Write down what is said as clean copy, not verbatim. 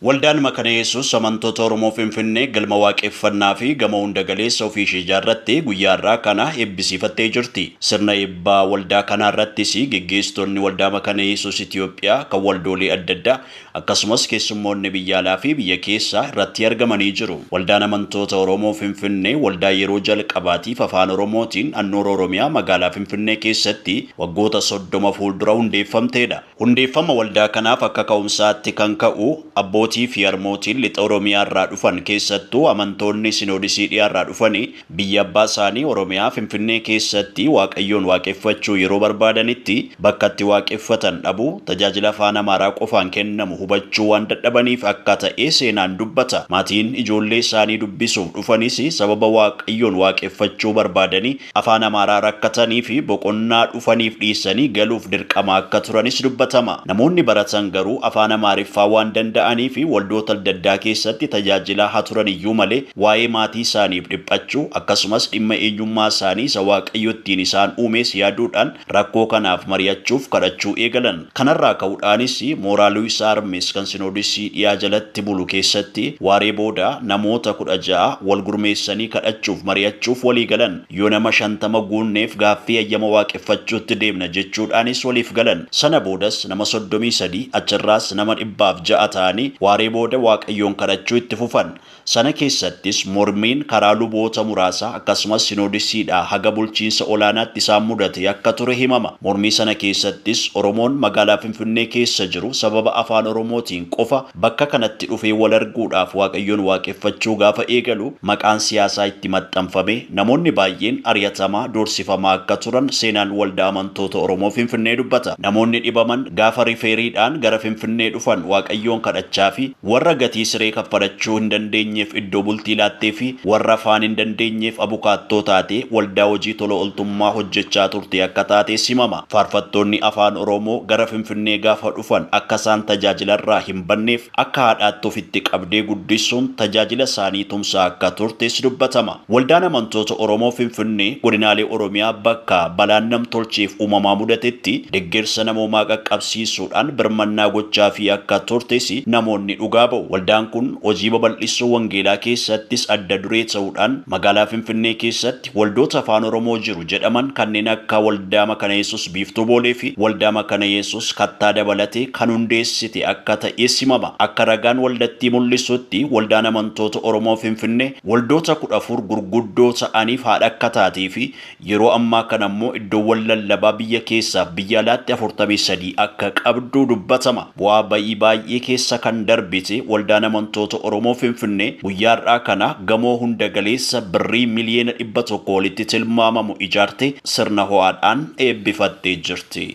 Waldaan Makana Yesuus amantoota Oromoo Finfinnee galma waaqeffannaa fi gama hunda galeessa ofii ishee ijaarrattee guyyaa irraa kana eebbisiifattee jirti. Sirna eebbaa waldaa kanaa irrattis geggeessitoonni waldaa Makana Yesuus Itoophiyaa kan waldoolee adda addaa akkasumas keessummoonni biyya alaa fi biyya keessaa irratti argamanii jiru. Waldaan amantoota Oromoo Finfinnee waldaa yeroo jalqabaatiif afaan Oromootiin handhuura Oromiyaa magaalaa Finfinnee keessatti waggoota 30 fuuldura hundeeffamteedha. Hundeeffama waldaa kanaaf akka ka'umsaatti kan ka'u abbootii fi harmootiin lixa Oromiyaa irraa dhufan keessattuu amantoonni Sinoodisii dhiyaarraa dhufanii biyya abbaa isaanii Oromiyaa Finfinnee keessatti Waaqayyoon waaqeffachuu yeroo barbaadanitti bakka itti waaqeffatan dhabu tajaajila afaan Amaaraa qofaan kennamu hubachuu waan dadhabaniif akka ta'e seenaan dubbata. Maatiin ijoollee isaanii dubbisuuf dhufanis sababa Waaqayyoon waaqeffachuu barbaadanii afaan Amaaraa rakkatanii fi boqonnaa dhufaniif dhiisanii galuuf dirqama akka turanis dubbatama. Namoonni baratan garuu afaan Amaariffaa waan danda'aniif waldoota adda addaa keessatti tajaajilaa haa turan iyyuu malee waa'ee maatii isaaniif dhiphachuu akkasumas dhimma eenyummaa isaanii isa Waaqayyo ittiin isaan uumes yaaduudhaan rakkoo kanaaf mari'achuuf kadhachuu eegalan. Kanarraa ka'uudhaanis mooraa Luwis Armes kan Sinoodisii dhiyaa jalatti bulu keessatti waaree booda namoota 16 wal gurmeessanii kadhachuuf mari'achuuf walii galan. Yoo nama 50 guunneef gaaffii ayyama waaqeffachuutti deemna jechuudhaanis waliif galan. Sana boodas nama 33 achirraas nama 106 ta'anii waaree booda Waaqayyoon kadhachuu itti fufan. Sana keessattis mormiin karaa luboota muraasaa akkasumas Sinoodisiidhaa haga bulchiinsa olaanaatti isaan mudate akka ture himama. Mormii sana keessattis Oromoon magaalaa Finfinnee keessa jiru sababa afaan Oromootiin qofa bakka kanatti dhufee wal arguudhaaf Waaqayyoon waaqeffachuu gaafa eegalu maqaan siyaasaa itti maxxanfame namoonni baay'een ari'atamaa doorsifamaa akka turan seenaan waldaa amantoota Oromoo Finfinnee dubbata. Namoonni dhibaman gaafa rifeeriidhaan gara Finfinnee dhufan Waaqayyoon kadhachaa fi warra gatii siree kaffalachuu hin dandeenyeef iddoo bultii laattee fi warra afaan hin dandeenyeef abukaattoo taatee waldaa hojii tola ooltummaa hojjechaa turte akka taate simama. Faarfattoonni afaan Oromoo gara Finfinnee gaafa dhufan akka isaan tajaajilarraa hin banneef akka haadhaatti ofitti qabdee guddisuun tajaajila isaanii tumsaa akka turtes dubbatama. Waldaan amantoota Oromoo Finfinnee godinaalee Oromiyaa bakka balaan namtolcheef uumamaa mudatetti deeggarsa namoomaa qaqqabsiisuudhaan birmannaa gochaa fi akka turtes namoonni dhugaa ba'u. Waldaan kun hojii babal'isuu wangeelaa keessattis adda duree ta'uudhaan magaalaa Finfinnee keessatti waldoota afaan Oromoo jiru jedhaman kanneen akka waldaa Makana Yesuus Biiftuu Boolee fi waldaa Makana Yesuus Kattaa dabalatee kan hundeessite akka ta'e simama. Akka ragaan waldattii mul'isutti waldaan amantoota Oromoo Finfinnee waldoota 14 gurguddoo ta'aniif haadha akka taatee fi yeroo ammaa kana immoo iddoowwan lallabaa biyya keessaaf biyya alaatti 43 akka qabdu dubbatama. Bu'aa bayii baay'ee keessa kan darbite waldaan amantoota Oromoo Finfinnee guyyaa har'aa kana gamoo hunda galeessa birrii miliyoona 100 walitti tilmaamamu ijaarte sirna ho'aadhaan eebbifattee jirti.